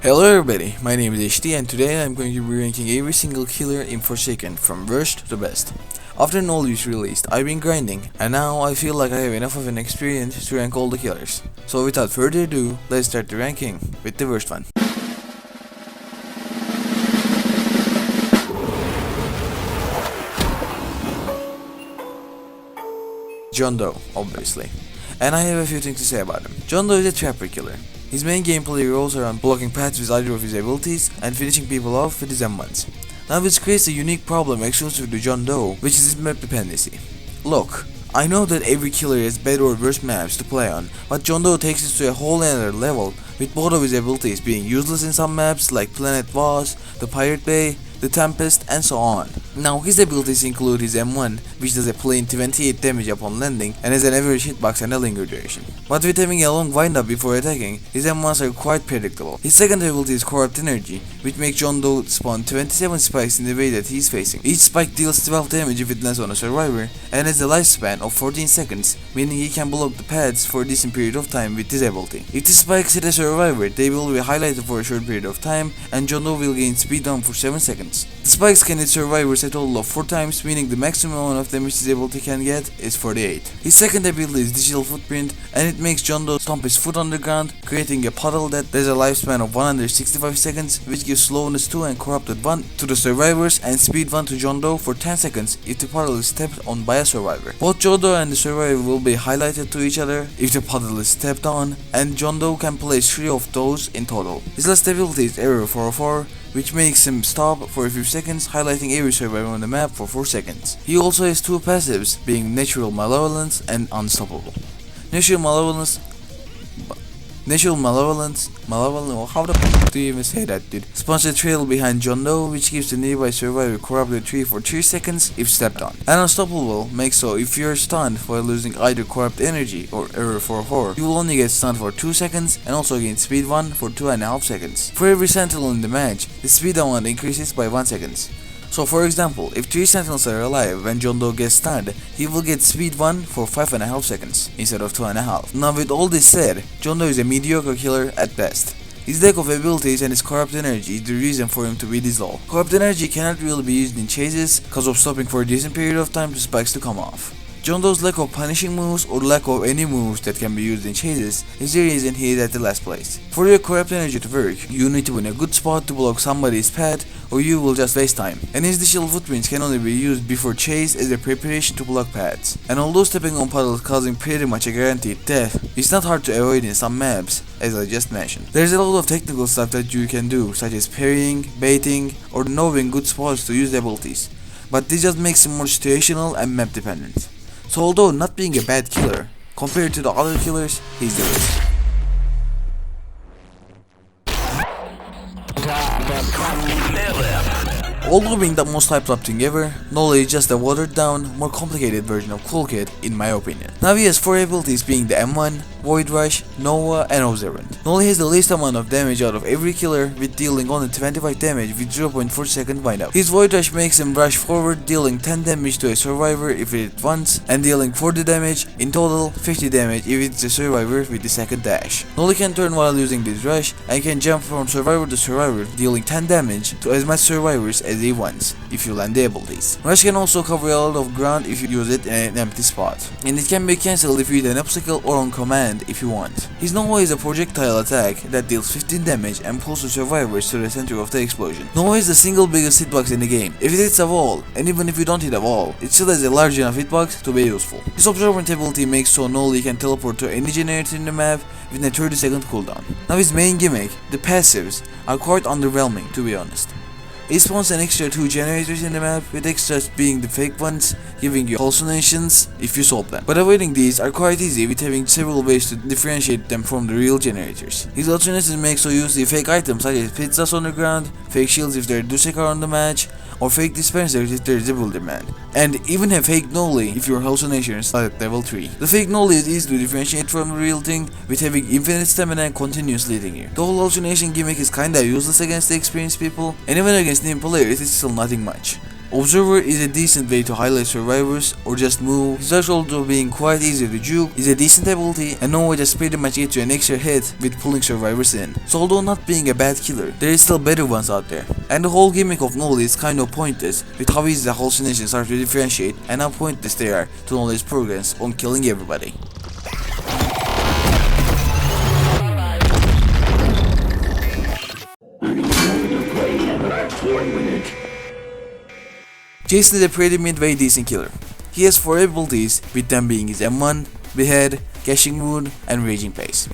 Hello everybody, my name is HD and today I'm going to be ranking every single killer in Forsaken from worst to best. After Noli was released, I've been grinding and now I feel like I have enough of an experience to rank all the killers. So without further ado, let's start the ranking with the worst one. John Doe, obviously. And I have a few things to say about him. John Doe is a trapper killer. His main gameplay revolves around blocking paths with either of his abilities and finishing people off with his M1s. Now this creates a unique problem exclusive to John Doe, which is his map dependency. Look, I know that every killer has better or worse maps to play on, but John Doe takes it to a whole another level, with both of his abilities being useless in some maps like Planet Vaz, the Pirate Bay, the Tempest, and so on. Now his abilities include his M1, which does a plain 28 damage upon landing and has an average hitbox and a linger duration. But with having a long windup before attacking, his M1s are quite predictable. His second ability is Corrupt Energy, which makes John Doe spawn 27 spikes in the way that he's facing. Each spike deals 12 damage if it lands on a survivor and has a lifespan of 14 seconds, meaning he can block the paths for a decent period of time with this ability. If the spikes hit a survivor, they will be highlighted for a short period of time and John Doe will gain speed down for 7 seconds. The spikes can hit survivors a total of 4 times, meaning the maximum amount of damage his ability can get is 48. His second ability is Digital Footprint, and it makes John Doe stomp his foot on the ground, creating a puddle that has a lifespan of 165 seconds, which gives slowness 2 and corrupted 1 to the survivors and speed 1 to John Doe for 10 seconds if the puddle is stepped on by a survivor. Both John Doe and the survivor will be highlighted to each other if the puddle is stepped on, and John Doe can place 3 of those in total. His last ability is Error 404, which makes him stop for a few seconds, highlighting every survivor on the map for 4 seconds. He also has 2 passives, being Natural Malevolence and Unstoppable. Natural Malevolence, how the fuck do you even say that, dude? Spawns a trail behind John Doe, which keeps the nearby survivor corrupted tree for 3 seconds if stepped on. And Unstoppable makes so if you're stunned while losing either Corrupt Energy or Error 4-4, you will only get stunned for 2 seconds and also gain Speed 1 for 2.5 seconds. For every sentinel in the match, the speed down increases by 1 second. So for example, if 3 sentinels are alive when John Doe gets stunned, he will get speed 1 for 5.5 seconds instead of 2.5. Now with all this said, John Doe is a mediocre killer at best. His lack of abilities and his Corrupt Energy is the reason for him to be this low. Corrupt Energy cannot really be used in chases cause of stopping for a decent period of time to spikes to come off. John Doe's lack of punishing moves or lack of any moves that can be used in chases is the reason he is at the last place. For your Corrupt Energy to work, you need to be in a good spot to block somebody's path or you will just waste time. And his Digital Footprints can only be used before chase as a preparation to block paths. And although stepping on puddles causing pretty much a guaranteed death, it's not hard to avoid in some maps, as I just mentioned. There's a lot of technical stuff that you can do, such as parrying, baiting, or knowing good spots to use abilities. But this just makes him more situational and map dependent. So although not being a bad killer, compared to the other killers, he's the worst. Although being the most hyped up thing ever, Noli is just a watered down, more complicated version of Cool Kid in my opinion. Now he has 4 abilities being the M1, Void Rush, Nova, and Observant. Noli has the least amount of damage out of every killer with dealing only 25 damage with 0.4 second windup. His Void Rush makes him rush forward dealing 10 damage to a survivor if it hit once and dealing 40 damage, in total 50 damage if it's a survivor with the second dash. Noli can turn while using this rush and can jump from survivor to survivor dealing 10 damage to as much survivors as he wants if you land the abilities. Rush can also cover a lot of ground if you use it in an empty spot, and it can be cancelled if you hit an obstacle or on command if you want. His Nova is a projectile attack that deals 15 damage and pulls the survivors to the center of the explosion. Nova is the single biggest hitbox in the game. If it hits a wall, and even if you don't hit a wall, it still has a large enough hitbox to be useful. His Observant ability makes so Noli can teleport to any generator in the map within a 30-second cooldown. Now his main gimmick, the passives, are quite underwhelming to be honest. It spawns an extra 2 generators in the map, with extras being the fake ones, giving you hallucinations if you solve them. But avoiding these are quite easy with having several ways to differentiate them from the real generators. His hallucinations make so use the fake items such as pizzas on the ground, fake shields if there are Dussekar on the match, or fake dispensers if there is a build demand. And even have fake Noli if your hallucinations are at level 3. The fake Noli is easy to differentiate from the real thing with having infinite stamina and continuously hitting you. The whole hallucination gimmick is kinda useless against the experienced people, and even against new players it is still nothing much. Observer is a decent way to highlight survivors or just move. Such also being quite easy to juke is a decent ability, and Noli just pretty much gets you an extra hit with pulling survivors in. So although not being a bad killer, there is still better ones out there. And the whole gimmick of Noli is kind of pointless with how easy the hallucinations are to differentiate and how pointless they are to Noli's progress on killing everybody. Jason is a pretty midway decent killer. He has 4 abilities, with them being his M1, Behead, Gashing Wound, and Raging Pace.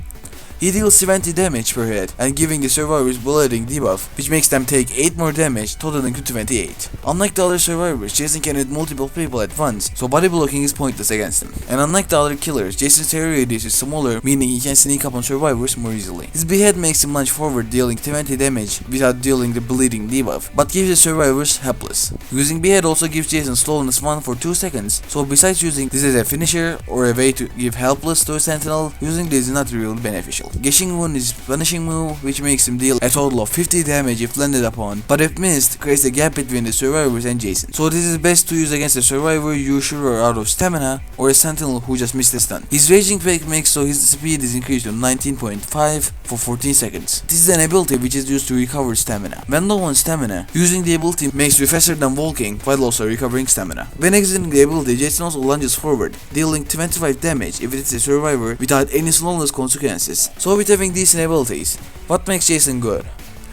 He deals 70 damage per hit and giving the survivors bulleting debuff, which makes them take 8 more damage, totaling to 28. Unlike the other survivors, Jason can hit multiple people at once, so body blocking is pointless against him. And unlike the other killers, Jason's area radius is smaller, meaning he can sneak up on survivors more easily. His Behead makes him lunge forward, dealing 20 damage without dealing the bleeding debuff, but gives the survivors helpless. Using Behead also gives Jason slowness 1 for 2 seconds, so besides using this as a finisher or a way to give helpless to a sentinel, using this is not really beneficial. Gashing Wound is his punishing move, which makes him deal a total of 50 damage if landed upon, but if missed, creates a gap between the survivors and Jason. So this is best to use against a survivor you sure are out of stamina, or a sentinel who just missed a stun. His Raging Pace makes so his speed is increased to 19.5 for 14 seconds. This is an ability which is used to recover stamina. When low on stamina, using the ability makes you faster than walking while also recovering stamina. When exiting the ability, Jason also lunges forward, dealing 25 damage if it is a survivor without any slowness consequences. So with having decent abilities, what makes Jason good?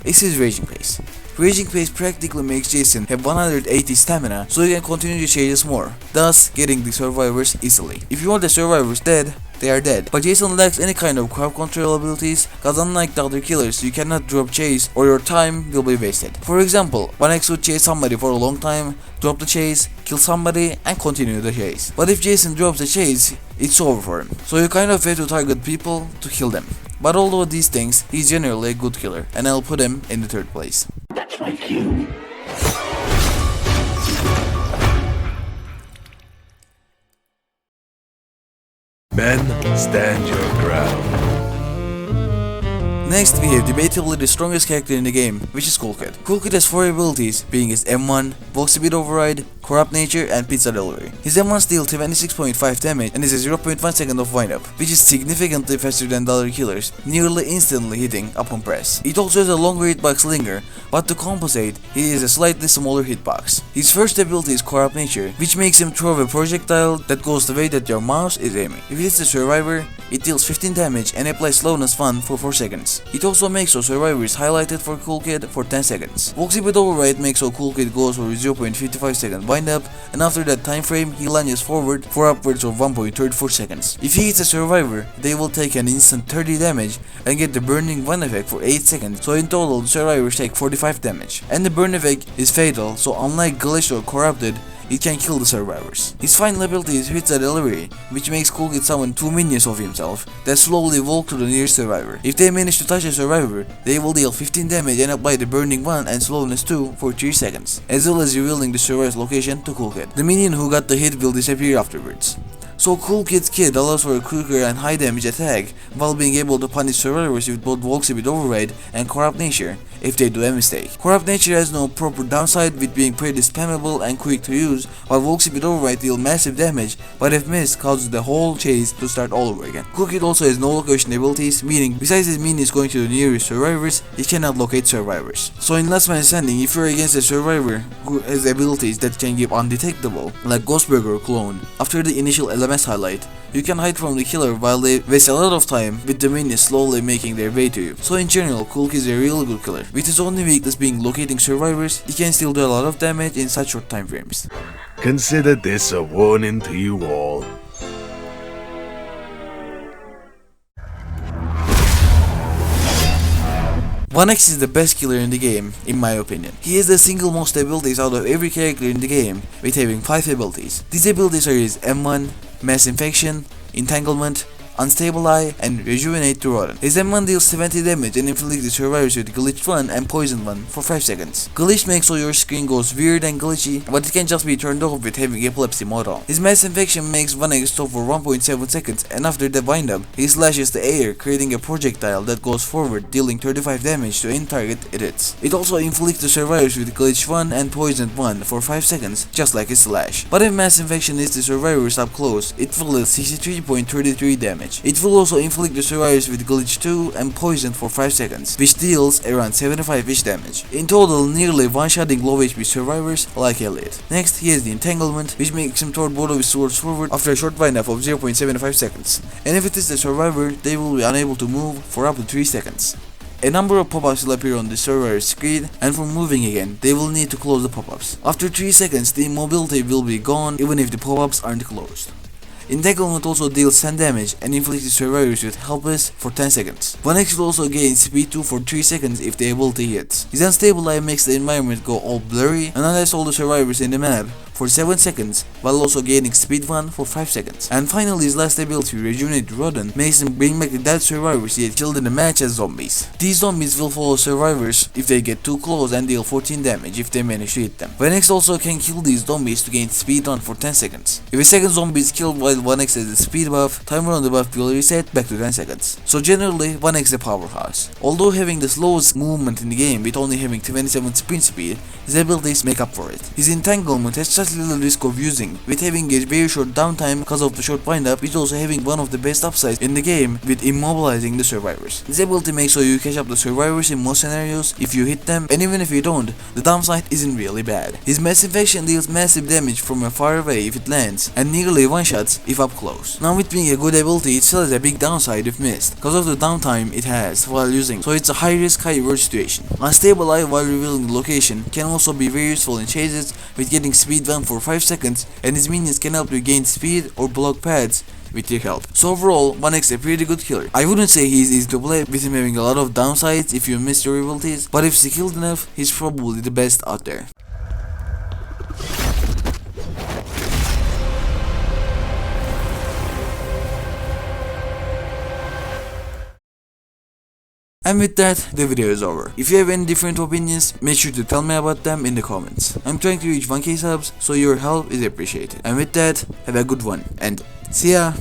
It's his Raging Pace. Raging Pace practically makes Jason have 180 stamina, so he can continue to chases more, thus getting the survivors easily. If you want the survivors dead, they are dead. But Jason lacks any kind of crowd control abilities, cause unlike the other killers, you cannot drop chase or your time will be wasted. For example, 1x would chase somebody for a long time, drop the chase, kill somebody, and continue the chase. But if Jason drops the chase, it's over for him. So you kind of have to target people to kill them. But although these things, he's generally a good killer, and I'll put him in the 3rd place. That's my cue. Men, stand your ground. Next, we have debatably the strongest character in the game, which is Cool Kid. Cool Kid has 4 abilities, being his M1, Vox Speed Override, Corrupt Nature, and Pizza Delivery. His M1 deals 26.5 damage and is a 0.1 second of wind up, which is significantly faster than the other killers, nearly instantly hitting upon press. It also has a longer hitbox linger, but to compensate, he has a slightly smaller hitbox. His first ability is Corrupt Nature, which makes him throw a projectile that goes the way that your mouse is aiming. If it hits a survivor, it deals 15 damage and applies slowness 1 for 4 seconds. It also makes so survivor is highlighted for Cool Kid for 10 seconds. Vox Speed Override makes so Cool Kid goes for 0.55 second wind up, and after that time frame he lunges forward for upwards of 1.34 seconds. If he hits a survivor, they will take an instant 30 damage and get the burning 1 effect for 8 seconds, so in total the survivors take 45 damage. And the burn effect is fatal, so unlike glitched or corrupted, it can kill the survivors. His final ability is Pizza Delivery, which makes Cool Kid summon 2 minions of himself that slowly walk to the nearest survivor. If they manage to touch a survivor, they will deal 15 damage and apply the burning 1 and slowness 2 for 3 seconds, as well as revealing the survivor's location to Cool Kid. The minion who got the hit will disappear afterwards. So Cool Kid's kit allows for a quicker and high damage attack, while being able to punish survivors with both Vox Speed Override and Corrupt Nature if they do a mistake. Corrupt Nature has no proper downside with being pretty spammable and quick to use, while Vox Speed Override deal massive damage, but if missed causes the whole chase to start all over again. Cool Kid also has no location abilities, meaning besides his minions going to the nearest survivors, he cannot locate survivors. So in Last Man Standing, if you're against a survivor who has abilities that can give undetectable, like Ghostburger clone, after the initial LMS highlight, you can hide from the killer while they waste a lot of time with the minions slowly making their way to you. So in general, Cool Kid is a really good killer. With his only weakness being locating survivors, he can still do a lot of damage in such short time frames. Consider this a warning to you all. X is the best killer in the game, in my opinion. He has the single most abilities out of every character in the game, with having 5 abilities. These abilities are his M1, Mass Infection, Entanglement, Unstable Eye, and Rejuvenate the Rotten. His M1 deals 70 damage and inflicts the survivors with Glitched 1 and Poisoned 1 for 5 seconds. Glitch makes so your screen goes weird and glitchy, but it can just be turned off with having epilepsy mode on. His Mass Infection makes 1x stop for 1.7 seconds, and after the wind-up, he slashes the air, creating a projectile that goes forward, dealing 35 damage to any target it hits. It also inflicts the survivors with Glitched 1 and Poisoned 1 for 5 seconds, just like his slash. But if Mass Infection is the survivors up close, it will deal 63.33 damage. It will also inflict the survivors with Glitch 2 and Poison for 5 seconds, which deals around 75-ish damage. In total, nearly one-shotting low HP survivors like Elliot. Next, he has the Entanglement, which makes him throw both of his swords forward after a short wind-up of 0.75 seconds. And if it is the survivor, they will be unable to move for up to 3 seconds. A number of pop-ups will appear on the survivor's screen, and for moving again, they will need to close the pop-ups. After 3 seconds, the immobility will be gone even if the pop-ups aren't closed. Entanglement also deals 10 damage and inflicts the survivors with Helpless for 10 seconds. 1x will also gain speed 2 for 3 seconds if the ability hits. His Unstable Eye makes the environment go all blurry and unless all the survivors in the map for 7 seconds, while also gaining speed 1 for 5 seconds. And finally, his last ability, Rejuvenate Rodent, makes him bring back the dead survivors he had killed in the match as zombies. These zombies will follow survivors if they get too close and deal 14 damage if they manage to hit them. 1x also can kill these zombies to gain speed 1 for 10 seconds. If a second zombie is killed while 1x has the speed buff, timer on the buff will reset back to 10 seconds. So generally, 1x is a powerhouse. Although having the slowest movement in the game with only having 27 sprint speed, his abilities make up for it. His Entanglement has such little risk of using, with having a very short downtime because of the short wind-up, with also having one of the best upsides in the game with immobilizing the survivors. This ability makes so you catch up the survivors in most scenarios if you hit them, and even if you don't, the downside isn't really bad. His Mass Infection deals massive damage from far away if it lands, and nearly one-shots if up close. Now with being a good ability, it still has a big downside if missed, because of the downtime it has while using, so it's a high risk, high reward situation. Unstable Eye while revealing the location can also be very useful in chases with getting speed 1 for 5 seconds, and his minions can help you gain speed or block paths with your help. So overall, 1x is a pretty good killer. I wouldn't say he's easy to play with him having a lot of downsides if you miss your abilities, but if skilled enough, he's probably the best out there. And with that, the video is over. If you have any different opinions, make sure to tell me about them in the comments. I'm trying to reach 1k subs, so your help is appreciated. And with that, have a good one, and see ya!